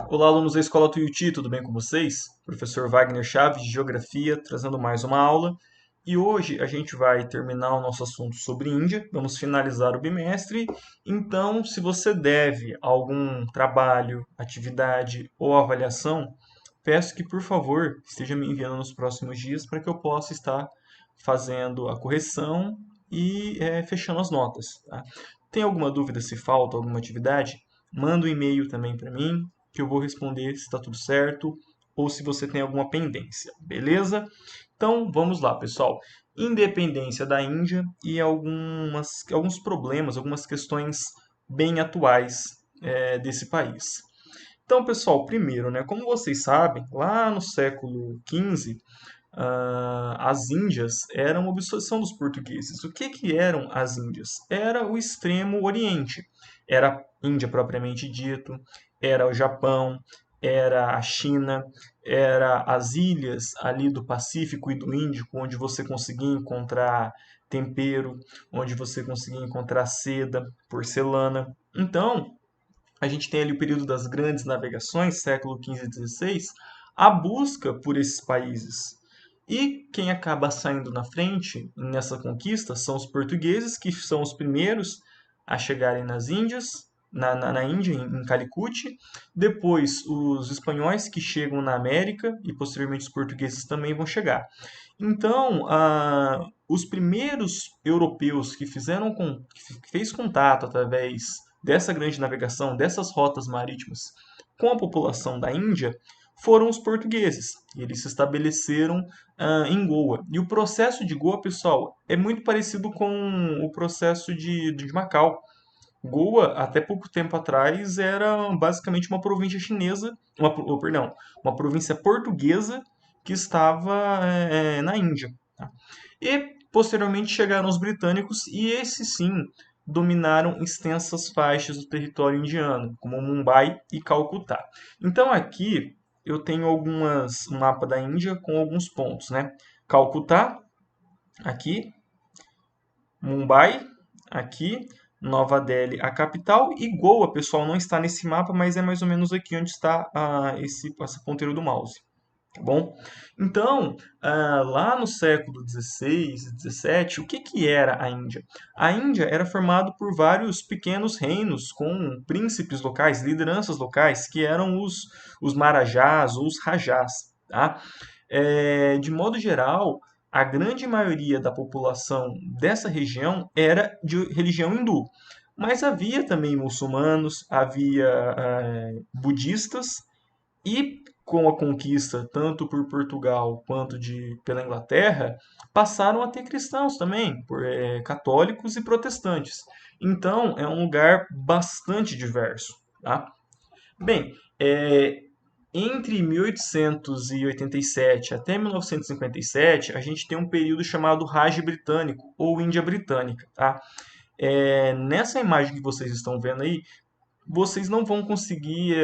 Olá, alunos da Escola Tuiuti, tudo bem com vocês? Professor Wagner Chaves, de Geografia, trazendo mais uma aula. E hoje a gente vai terminar o nosso assunto sobre Índia, vamos finalizar o bimestre. Então, se você deve algum trabalho, atividade ou avaliação, peço que, por favor, esteja me enviando nos próximos dias para que eu possa estar fazendo a correção e fechando as notas. Tá? Tem alguma dúvida se falta alguma atividade? Manda um e-mail também para mim, que eu vou responder se está tudo certo ou se você tem alguma pendência, beleza? Então vamos lá, pessoal. Independência da Índia e alguns problemas, algumas questões bem atuais desse país. Então, pessoal, primeiro, né, como vocês sabem, lá no século XV, as Índias eram uma obsessão dos portugueses. O que eram as Índias? Era o extremo Oriente. Era a Índia propriamente dito, era o Japão, era a China, era as ilhas ali do Pacífico e do Índico, onde você conseguia encontrar tempero, onde você conseguia encontrar seda, porcelana. Então, a gente tem ali o período das grandes navegações, século XV e XVI, a busca por esses países. E quem acaba saindo na frente nessa conquista são os portugueses, que são os primeiros a chegarem nas Índias, na Índia, em Calicut. Depois, os espanhóis que chegam na América e posteriormente os portugueses também vão chegar. Então, os primeiros europeus que fez contato através dessa grande navegação, dessas rotas marítimas com a população da Índia, foram os portugueses. E eles se estabeleceram em Goa. E o processo de Goa, pessoal, é muito parecido com o processo de Macau. Goa, até pouco tempo atrás, era basicamente uma província chinesa, perdão, uma província portuguesa que estava na Índia. Tá? E posteriormente chegaram os britânicos e esses sim dominaram extensas faixas do território indiano, como Mumbai e Calcutá. Então aqui eu tenho um mapa da Índia com alguns pontos, né? Calcutá, aqui, Mumbai, aqui, Nova Delhi, a capital, e Goa, pessoal, não está nesse mapa, mas é mais ou menos aqui onde está essa ponteiro do mouse. Tá bom? Então, lá no século XVI e XVII, o que era a Índia? A Índia era formada por vários pequenos reinos com príncipes locais, lideranças locais, que eram os marajás ou os rajás. Tá? De modo geral, a grande maioria da população dessa região era de religião hindu. Mas havia também muçulmanos, havia budistas e com a conquista, tanto por Portugal quanto pela Inglaterra, passaram a ter cristãos também, católicos e protestantes. Então, é um lugar bastante diverso. Tá? Bem, entre 1887 até 1957, a gente tem um período chamado Raj Britânico, ou Índia Britânica. Tá? Nessa imagem que vocês estão vendo aí, vocês não vão conseguir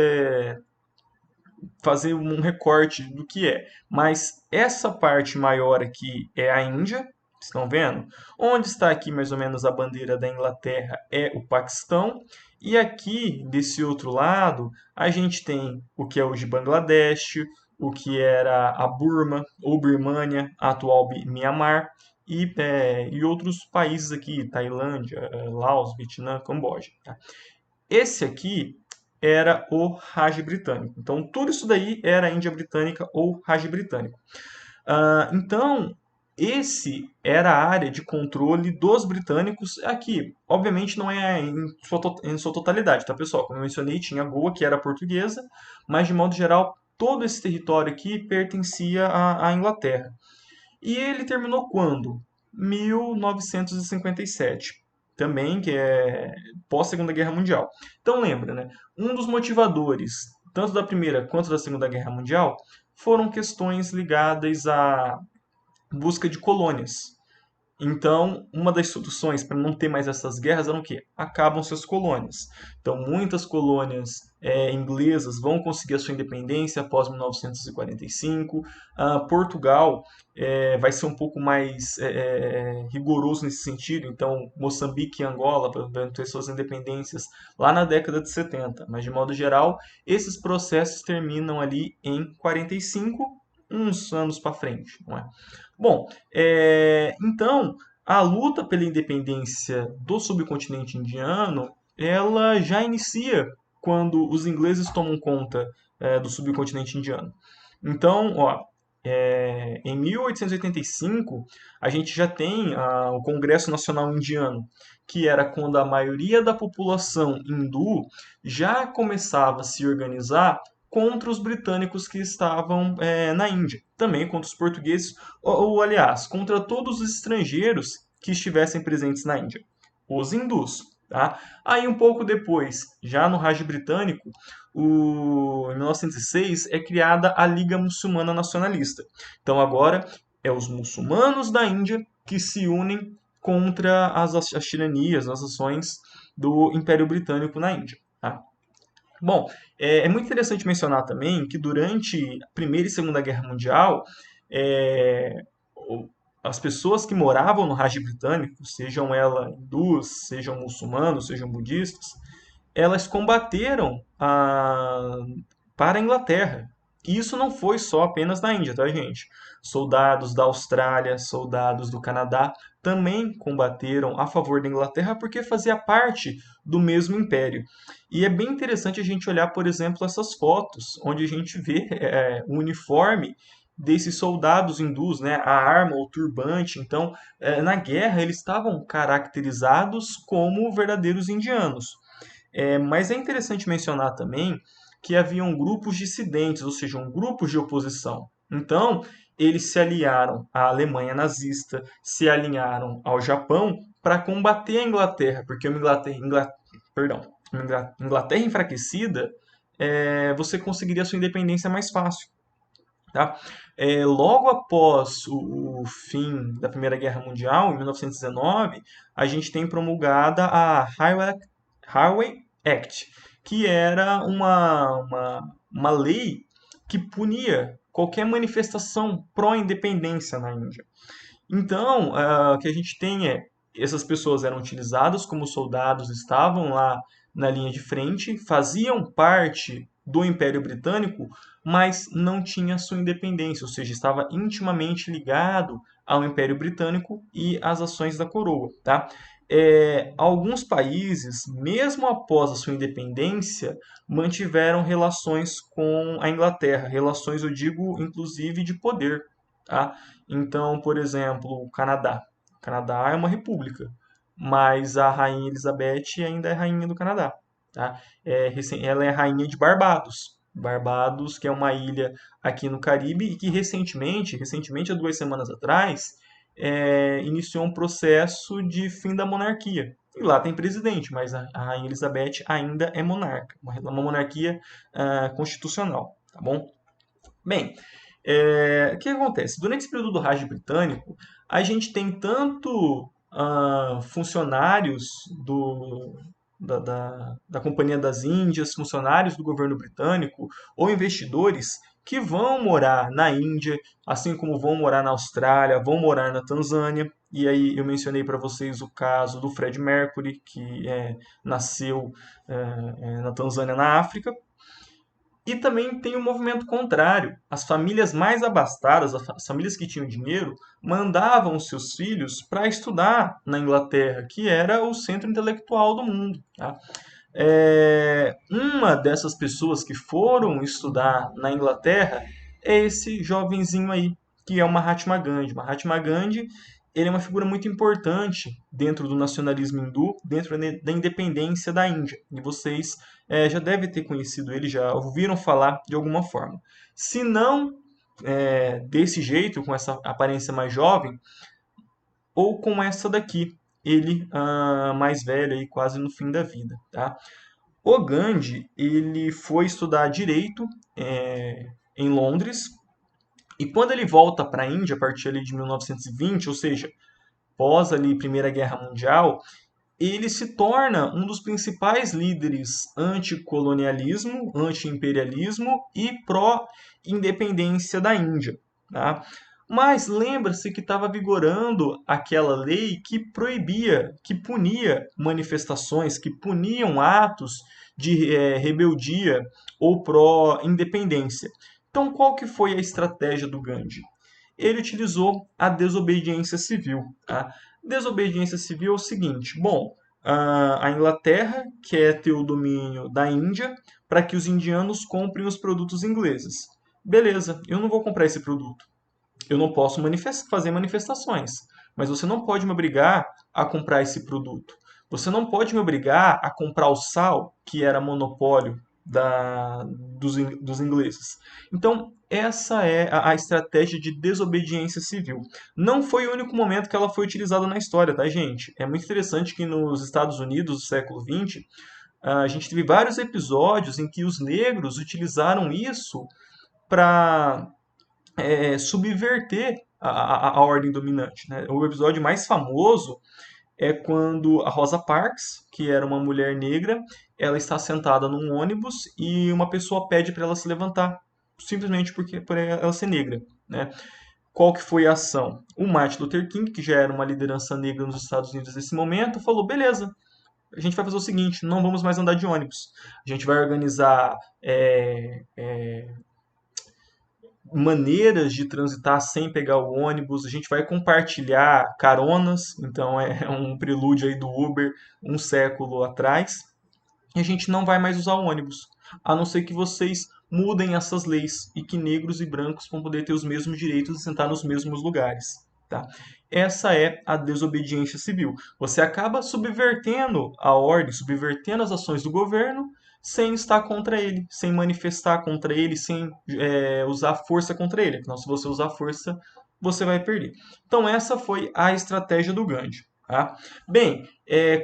fazer um recorte do que é. Mas essa parte maior aqui é a Índia, estão vendo? Onde está aqui mais ou menos a bandeira da Inglaterra é o Paquistão. E aqui, desse outro lado, a gente tem o que é hoje Bangladesh, o que era a Burma ou Birmânia, a atual Mianmar, e outros países aqui, Tailândia, Laos, Vietnã, Camboja. Tá? Esse aqui era o Raj britânico. Então, tudo isso daí era a Índia britânica ou Raj britânico. Então, esse era a área de controle dos britânicos aqui. Obviamente não é em sua totalidade, tá, pessoal? Como eu mencionei, tinha Goa, que era portuguesa, mas de modo geral, todo esse território aqui pertencia à Inglaterra. E ele terminou quando? 1957. Também, que é pós-Segunda Guerra Mundial. Então lembra, né? Um dos motivadores, tanto da Primeira quanto da Segunda Guerra Mundial, foram questões ligadas à busca de colônias. Então, uma das soluções para não ter mais essas guerras eram o quê? Acabam-se as colônias. Então, muitas colônias inglesas vão conseguir a sua independência após 1945. Portugal vai ser um pouco mais rigoroso nesse sentido. Então, Moçambique e Angola vão ter suas independências lá na década de 70. Mas, de modo geral, esses processos terminam ali em 45, uns anos para frente, não é? Bom, então, a luta pela independência do subcontinente indiano, ela já inicia quando os ingleses tomam conta do subcontinente indiano. Então, ó, em 1885, a gente já tem o Congresso Nacional Indiano, que era quando a maioria da população hindu já começava a se organizar contra os britânicos que estavam na Índia, também contra os portugueses, aliás, contra todos os estrangeiros que estivessem presentes na Índia, os hindus. Tá? Aí um pouco depois, já no Raj britânico, em 1906 é criada a Liga Muçulmana Nacionalista. Então agora é os muçulmanos da Índia que se unem contra as tiranias, as ações do Império Britânico na Índia. Tá? Bom, é muito interessante mencionar também que durante a Primeira e Segunda Guerra Mundial, é, as pessoas que moravam no Raj britânico, sejam elas hindus, sejam muçulmanos, sejam budistas, elas combateram para a Inglaterra. E isso não foi só apenas na Índia, tá, gente? Soldados da Austrália, soldados do Canadá também combateram a favor da Inglaterra porque fazia parte do mesmo império. E é bem interessante a gente olhar, por exemplo, essas fotos, onde a gente vê o uniforme desses soldados hindus, né? A arma, o turbante. Então, na guerra, eles estavam caracterizados como verdadeiros indianos. Mas é interessante mencionar também que haviam grupos dissidentes, ou seja, grupos de oposição. Então, eles se aliaram à Alemanha nazista, se alinharam ao Japão para combater a Inglaterra, porque uma Inglaterra enfraquecida, você conseguiria sua independência mais fácil. Tá? Logo após o fim da Primeira Guerra Mundial, em 1919, a gente tem promulgada a Highway Act, que era uma lei que punia qualquer manifestação pró-independência na Índia. Então, o que a gente tem essas pessoas eram utilizadas como soldados, estavam lá na linha de frente, faziam parte do Império Britânico, mas não tinha sua independência, ou seja, estava intimamente ligado ao Império Britânico e às ações da coroa, tá? Alguns países, mesmo após a sua independência, mantiveram relações com a Inglaterra, relações, eu digo, inclusive de poder, tá? Então, por exemplo, o Canadá. O Canadá é uma república, mas a Rainha Elizabeth ainda é rainha do Canadá. Tá? Ela é rainha de Barbados. Barbados, que é uma ilha aqui no Caribe e que recentemente há 2 semanas atrás, iniciou um processo de fim da monarquia. E lá tem presidente, mas a Rainha Elizabeth ainda é monarca, uma monarquia constitucional, tá bom? Bem, o que acontece? Durante esse período do Raj britânico, a gente tem tanto funcionários da Companhia das Índias, funcionários do governo britânico ou investidores que vão morar na Índia, assim como vão morar na Austrália, vão morar na Tanzânia. E aí eu mencionei para vocês o caso do Fred Mercury, que nasceu na Tanzânia, na África. E também tem o movimento contrário. As famílias mais abastadas, as famílias que tinham dinheiro, mandavam os seus filhos para estudar na Inglaterra, que era o centro intelectual do mundo. Tá? Uma dessas pessoas que foram estudar na Inglaterra é esse jovenzinho aí, que é o Mahatma Gandhi. Mahatma Gandhi, ele é uma figura muito importante dentro do nacionalismo hindu, dentro da independência da Índia. E vocês já devem ter conhecido ele, já ouviram falar de alguma forma. Se não desse jeito, com essa aparência mais jovem, ou com essa daqui, ele mais velho, aí, quase no fim da vida. Tá? O Gandhi ele foi estudar direito em Londres, e quando ele volta para a Índia, a partir ali de 1920, ou seja, pós ali Primeira Guerra Mundial, ele se torna um dos principais líderes anticolonialismo, anti-imperialismo e pró-independência da Índia. Tá? Mas lembra-se que estava vigorando aquela lei que proibia, que punia manifestações, que puniam atos de rebeldia ou pró-independência. Então, qual que foi a estratégia do Gandhi? Ele utilizou a desobediência civil. Tá? Desobediência civil é o seguinte: bom, a Inglaterra quer ter o domínio da Índia para que os indianos comprem os produtos ingleses. Beleza, eu não vou comprar esse produto. Eu não posso fazer manifestações, mas você não pode me obrigar a comprar esse produto. Você não pode me obrigar a comprar o sal, que era monopólio dos ingleses. Então, essa é a estratégia de desobediência civil. Não foi o único momento que ela foi utilizada na história, tá, gente? É muito interessante que nos Estados Unidos do século XX, a gente teve vários episódios em que os negros utilizaram isso para subverter a ordem dominante. Né? O episódio mais famoso é quando a Rosa Parks, que era uma mulher negra, ela está sentada num ônibus e uma pessoa pede para ela se levantar, simplesmente por ela ser negra. Né? Qual que foi a ação? O Martin Luther King, que já era uma liderança negra nos Estados Unidos nesse momento, falou: beleza, a gente vai fazer o seguinte, não vamos mais andar de ônibus. A gente vai organizar maneiras de transitar sem pegar o ônibus, a gente vai compartilhar caronas, então é um prelúdio aí do Uber um século atrás, e a gente não vai mais usar o ônibus, a não ser que vocês mudem essas leis e que negros e brancos vão poder ter os mesmos direitos e sentar nos mesmos lugares. Tá? Essa é a desobediência civil. Você acaba subvertendo a ordem, subvertendo as ações do governo, sem estar contra ele, sem manifestar contra ele, sem usar força contra ele. Afinal, se você usar força, você vai perder. Então, essa foi a estratégia do Gandhi. Tá? Bem,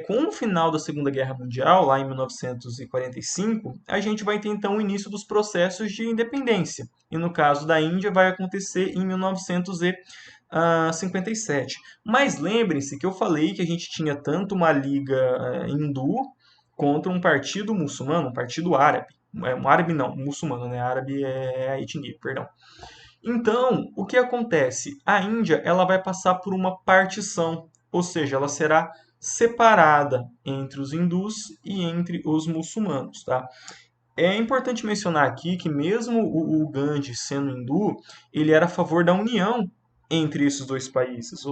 com o final da Segunda Guerra Mundial, lá em 1945, a gente vai ter então o início dos processos de independência. E no caso da Índia, vai acontecer em 1957. Mas lembrem-se que eu falei que a gente tinha tanto uma liga hindu contra um partido muçulmano, um partido árabe. Um árabe não, um muçulmano, né? Árabe é a etnia, perdão. Então, o que acontece? A Índia ela vai passar por uma partição, ou seja, ela será separada entre os hindus e entre os muçulmanos, tá? É importante mencionar aqui que mesmo o Gandhi sendo hindu, ele era a favor da união entre esses dois países,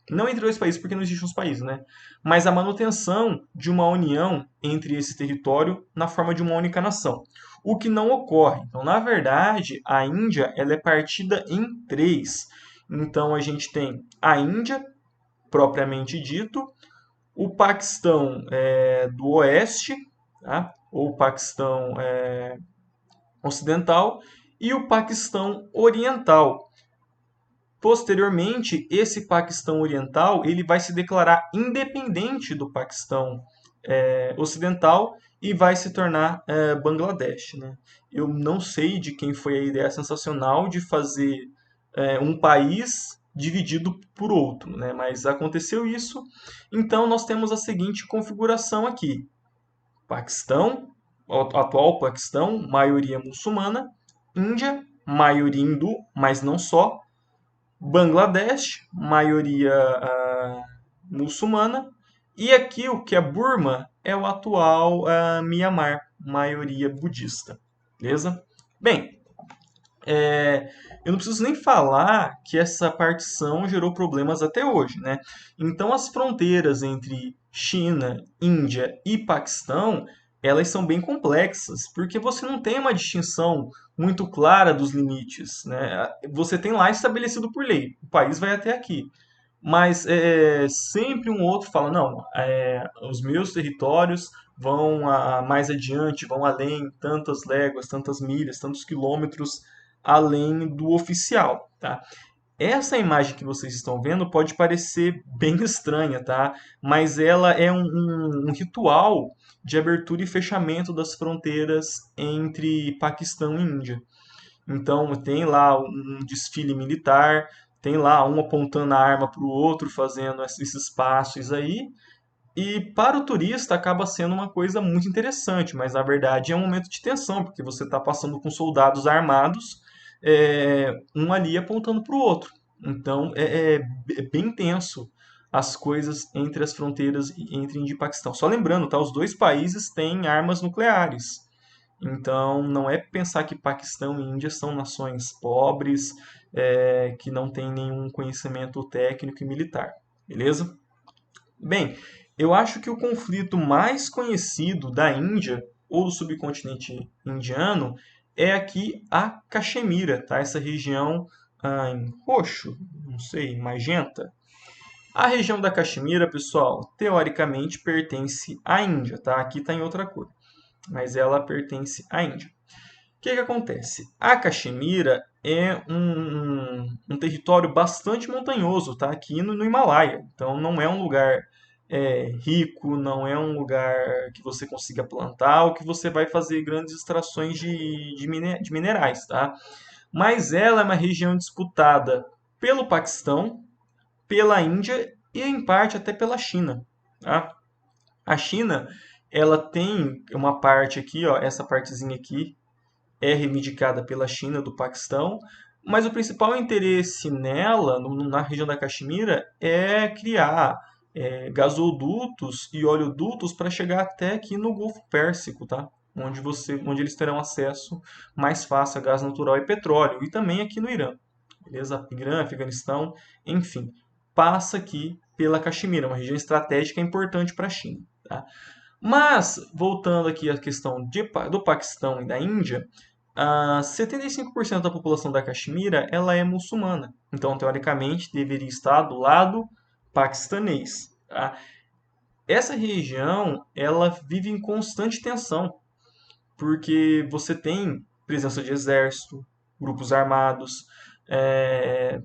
não entre dois países, porque não existem os países, né? Mas a manutenção de uma união entre esse território na forma de uma única nação. O que não ocorre. Então, na verdade, a Índia ela é partida em três. Então, a gente tem a Índia, propriamente dito, o Paquistão do Oeste, tá? Ou Paquistão Ocidental, e o Paquistão Oriental. Posteriormente, esse Paquistão Oriental ele vai se declarar independente do Paquistão Ocidental e vai se tornar Bangladesh. Né? Eu não sei de quem foi a ideia sensacional de fazer um país dividido por outro, né? Mas aconteceu isso. Então, nós temos a seguinte configuração aqui. Paquistão, atual Paquistão, maioria muçulmana. Índia, maioria hindu, mas não só. Bangladesh, maioria muçulmana, e aqui o que é Burma é o atual Myanmar, maioria budista. Beleza? Bem, eu não preciso nem falar que essa partição gerou problemas até hoje, né? Então as fronteiras entre China, Índia e Paquistão, elas são bem complexas, porque você não tem uma distinção muito clara dos limites, né? Você tem lá estabelecido por lei, o país vai até aqui. Mas sempre um outro fala, não, os meus territórios vão mais adiante, vão além, tantas léguas, tantas milhas, tantos quilômetros além do oficial, tá? Essa imagem que vocês estão vendo pode parecer bem estranha, tá? Mas ela é um ritual de abertura e fechamento das fronteiras entre Paquistão e Índia. Então tem lá um desfile militar, tem lá um apontando a arma para o outro, fazendo esses passos aí. E para o turista acaba sendo uma coisa muito interessante, mas na verdade é um momento de tensão, porque você está passando com soldados armados, um ali apontando para o outro. Então é bem tenso as coisas entre as fronteiras entre Índia e Paquistão. Só lembrando, tá? Os dois países têm armas nucleares. Então não é pensar que Paquistão e Índia são nações pobres, que não têm nenhum conhecimento técnico e militar. Beleza? Bem, eu acho que o conflito mais conhecido da Índia ou do subcontinente indiano é aqui a Caxemira, tá? Essa região em roxo, não sei, magenta. A região da Caxemira, pessoal, teoricamente pertence à Índia, tá? Aqui está em outra cor, mas ela pertence à Índia. O que que acontece? A Caxemira é um território bastante montanhoso, tá? Aqui no Himalaia. Então não é um lugar rico, não é um lugar que você consiga plantar ou que você vai fazer grandes extrações de minerais, tá? Mas ela é uma região disputada pelo Paquistão, pela Índia e em parte até pela China, tá? A China, ela tem uma parte aqui, ó, essa partezinha aqui é reivindicada pela China do Paquistão, mas o principal interesse nela, na região da Caxemira, é criar gasodutos e oleodutos para chegar até aqui no Golfo Pérsico, tá? Onde eles terão acesso mais fácil a gás natural e petróleo, e também aqui no Irã, beleza? Irã, Afeganistão, enfim, passa aqui pela Caxemira, uma região estratégica importante para a China, tá? Mas, voltando aqui à questão do Paquistão e da Índia, 75% da população da Caxemira ela é muçulmana. Então, teoricamente, deveria estar do lado paquistanês. Tá? Essa região ela vive em constante tensão, porque você tem presença de exército, grupos armados, é,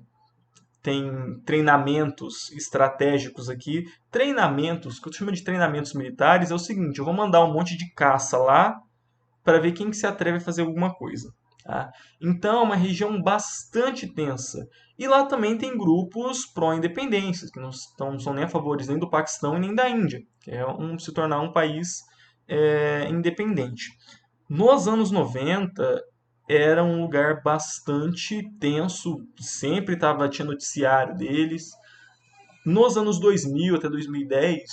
tem treinamentos estratégicos aqui. Treinamentos, o que eu chamo de treinamentos militares, é o seguinte: eu vou mandar um monte de caça lá para ver quem que se atreve a fazer alguma coisa. Tá? Então é uma região bastante tensa. E lá também tem grupos pró-independência, que não são nem a favor nem do Paquistão e nem da Índia, que é se tornar um país independente. Nos anos 90, era um lugar bastante tenso, sempre tinha noticiário deles. Nos anos 2000 até 2010,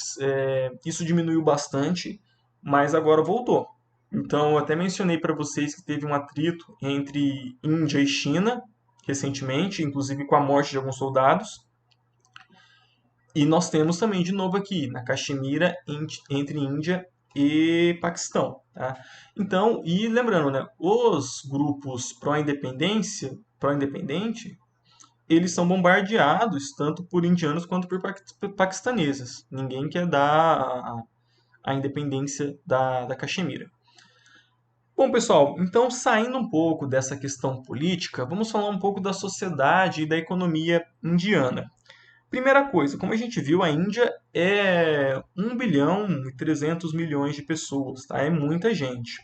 isso diminuiu bastante, mas agora voltou. Então, eu até mencionei para vocês que teve um atrito entre Índia e China recentemente, inclusive com a morte de alguns soldados. E nós temos também de novo aqui na Caxemira entre Índia e Paquistão, tá? Então, e lembrando, né, os grupos pró-independente, eles são bombardeados tanto por indianos quanto por paquistaneses. Ninguém quer dar a independência da Caxemira. Bom, pessoal, então saindo um pouco dessa questão política, vamos falar um pouco da sociedade e da economia indiana. Primeira coisa, como a gente viu, a Índia é 1,3 bilhão de pessoas, tá? É muita gente.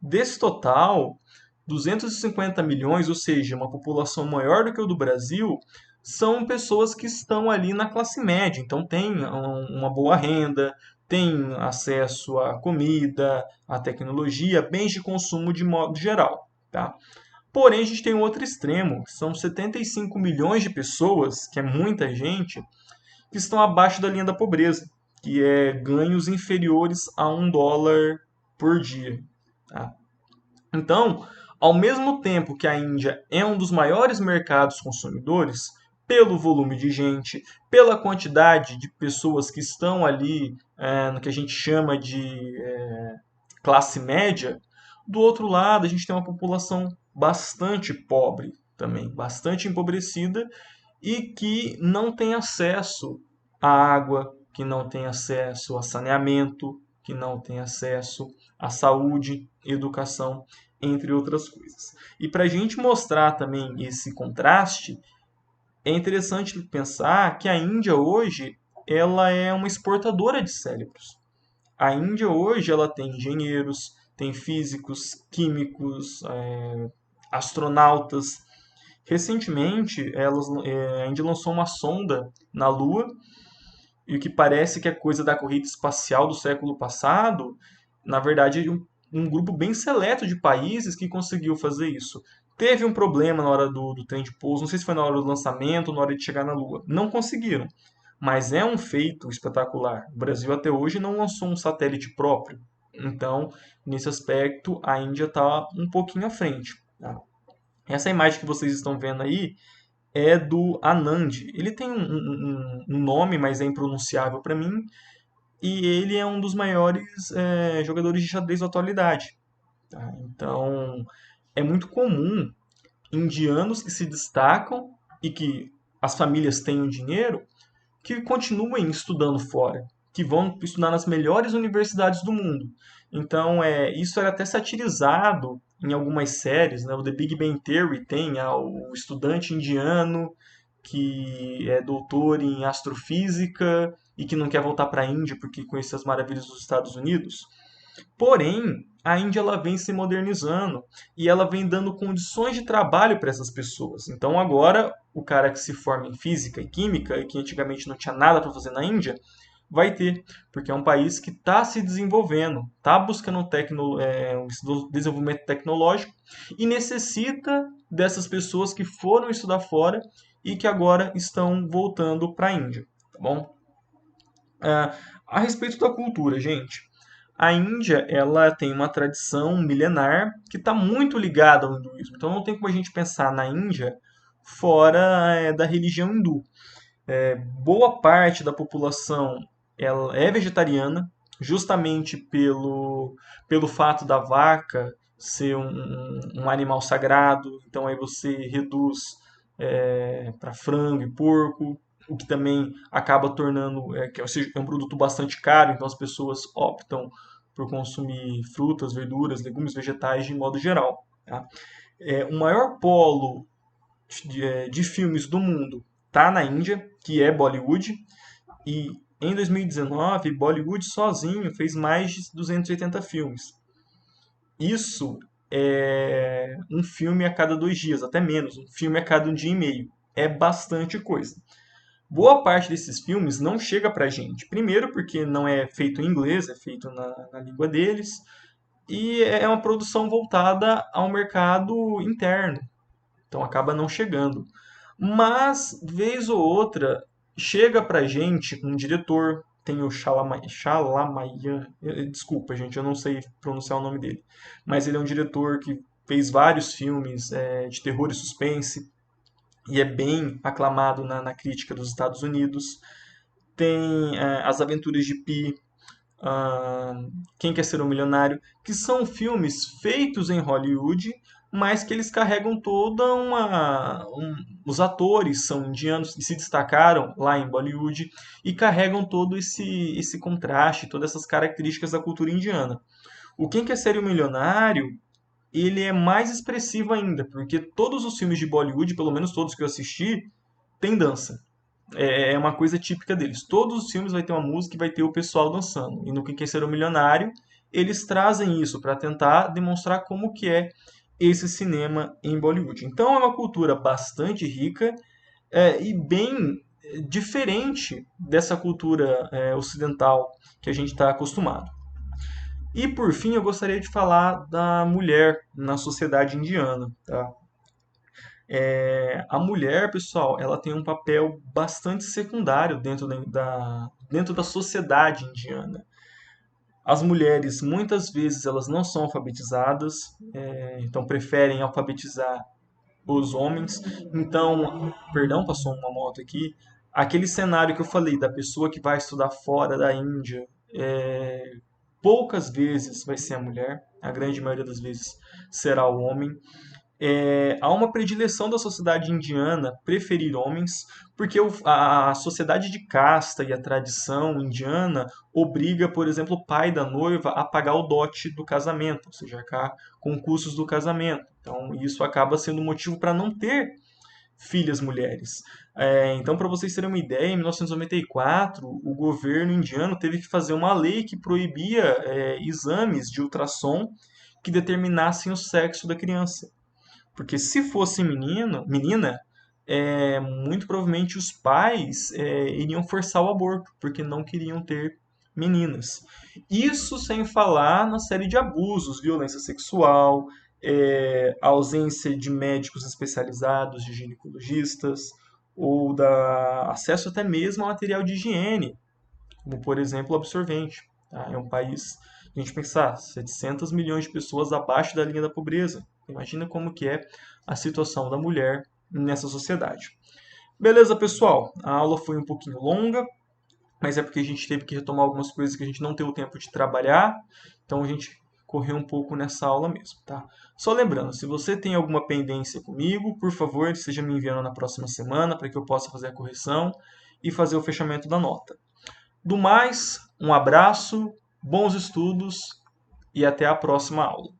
Desse total, 250 milhões, ou seja, uma população maior do que o do Brasil, são pessoas que estão ali na classe média. Então, tem uma boa renda, tem acesso à comida, à tecnologia, bens de consumo de modo geral. Tá? Porém, a gente tem um outro extremo, são 75 milhões de pessoas, que é muita gente, que estão abaixo da linha da pobreza, que é ganhos inferiores a $1 por dia. Tá? Então, ao mesmo tempo que a Índia é um dos maiores mercados consumidores, pelo volume de gente, pela quantidade de pessoas que estão ali no que a gente chama de classe média, do outro lado a gente tem uma população bastante pobre também, bastante empobrecida e que não tem acesso à água, que não tem acesso a saneamento, que não tem acesso à saúde, educação, entre outras coisas. E para a gente mostrar também esse contraste, é interessante pensar que a Índia hoje ela é uma exportadora de cérebros. A Índia hoje ela tem engenheiros, tem físicos, químicos, astronautas Recentemente, a Índia lançou uma sonda na Lua, e o que parece que é coisa da corrida espacial do século passado, na verdade, um grupo bem seleto de países que conseguiu fazer isso. Teve um problema na hora do trem de pouso, não sei se foi na hora do lançamento ou na hora de chegar na Lua. Não conseguiram, mas é um feito espetacular. O Brasil até hoje não lançou um satélite próprio. Então, nesse aspecto, a Índia está um pouquinho à frente. Tá? Essa imagem que vocês estão vendo aí é do Anand. Ele tem um nome, mas é impronunciável para mim. E ele é um dos maiores jogadores de xadrez da atualidade. Tá? Então, é muito comum indianos que se destacam e que as famílias tenham dinheiro que continuem estudando fora, que vão estudar nas melhores universidades do mundo. Então, isso era até satirizado em algumas séries, né? O The Big Bang Theory tem o estudante indiano que é doutor em astrofísica e que não quer voltar para a Índia porque conhece as maravilhas dos Estados Unidos. Porém, a Índia ela vem se modernizando e ela vem dando condições de trabalho para essas pessoas. Então agora o cara que se forma em física e química e que antigamente não tinha nada para fazer na Índia vai ter, porque é um país que está se desenvolvendo, está buscando um desenvolvimento tecnológico e necessita dessas pessoas que foram estudar fora e que agora estão voltando para a Índia, tá bom? Ah, a respeito da cultura, gente, a Índia ela tem uma tradição milenar que está muito ligada ao hinduísmo. Então não tem como a gente pensar na Índia fora da religião hindu. Boa parte da população ela é vegetariana, justamente pelo fato da vaca ser um animal sagrado. Então aí você reduz para frango e porco, o que também acaba tornando que é um produto bastante caro, então as pessoas optam por consumir frutas, verduras, legumes, vegetais de modo geral. Tá? O maior polo de filmes do mundo está na Índia, que é Bollywood, e em 2019, Bollywood sozinho fez mais de 280 filmes. Isso é um filme a cada 2 dias, até menos, um filme a cada um dia e meio. É bastante coisa. Boa parte desses filmes não chega pra gente. Primeiro, porque não é feito em inglês, é feito na língua deles. E é uma produção voltada ao mercado interno. Então acaba não chegando. Mas, vez ou outra, chega pra gente um diretor, tem o Shalamayan, desculpa gente, eu não sei pronunciar o nome dele, mas ele é um diretor que fez vários filmes de terror e suspense, e é bem aclamado na crítica dos Estados Unidos. Tem As Aventuras de Pi, ah, Quem Quer Ser um Milionário, que são filmes feitos em Hollywood, mas que eles carregam toda os atores são indianos e se destacaram lá em Bollywood e carregam todo esse contraste, todas essas características da cultura indiana. O Quem Quer Ser um Milionário, ele é mais expressivo ainda, porque todos os filmes de Bollywood, pelo menos todos que eu assisti, tem dança. É uma coisa típica deles. Todos os filmes vai ter uma música e vai ter o pessoal dançando. E no Quem Quer Ser o Milionário, eles trazem isso para tentar demonstrar como que é esse cinema em Bollywood. Então é uma cultura bastante rica e bem diferente dessa cultura ocidental que a gente está acostumado. E por fim, eu gostaria de falar da mulher na sociedade indiana. Tá? A mulher, pessoal, ela tem um papel bastante secundário dentro da sociedade indiana. As mulheres, muitas vezes, elas não são alfabetizadas, então preferem alfabetizar os homens. Então, perdão, passou uma moto aqui. Aquele cenário que eu falei da pessoa que vai estudar fora da Índia, poucas vezes vai ser a mulher, a grande maioria das vezes será o homem. Há uma predileção da sociedade indiana preferir homens, porque a sociedade de casta e a tradição indiana obriga, por exemplo, o pai da noiva a pagar o dote do casamento, ou seja, arcar com custos do casamento. Então, isso acaba sendo motivo para não ter filhas mulheres. Então, para vocês terem uma ideia, em 1994, o governo indiano teve que fazer uma lei que proibia exames de ultrassom que determinassem o sexo da criança. Porque se fosse menina, muito provavelmente os pais iriam forçar o aborto, porque não queriam ter meninas. Isso sem falar na série de abusos, violência sexual, ausência de médicos especializados, de ginecologistas, ou da acesso até mesmo a material de higiene, como por exemplo o absorvente. Tá? É um país, a gente pensar, 700 milhões de pessoas abaixo da linha da pobreza. Imagina como que é a situação da mulher nessa sociedade. Beleza, pessoal? A aula foi um pouquinho longa, mas é porque a gente teve que retomar algumas coisas que a gente não teve o tempo de trabalhar, então a gente correu um pouco nessa aula mesmo, tá? Só lembrando, se você tem alguma pendência comigo, por favor, esteja me enviando na próxima semana para que eu possa fazer a correção e fazer o fechamento da nota. Do mais, um abraço, bons estudos e até a próxima aula.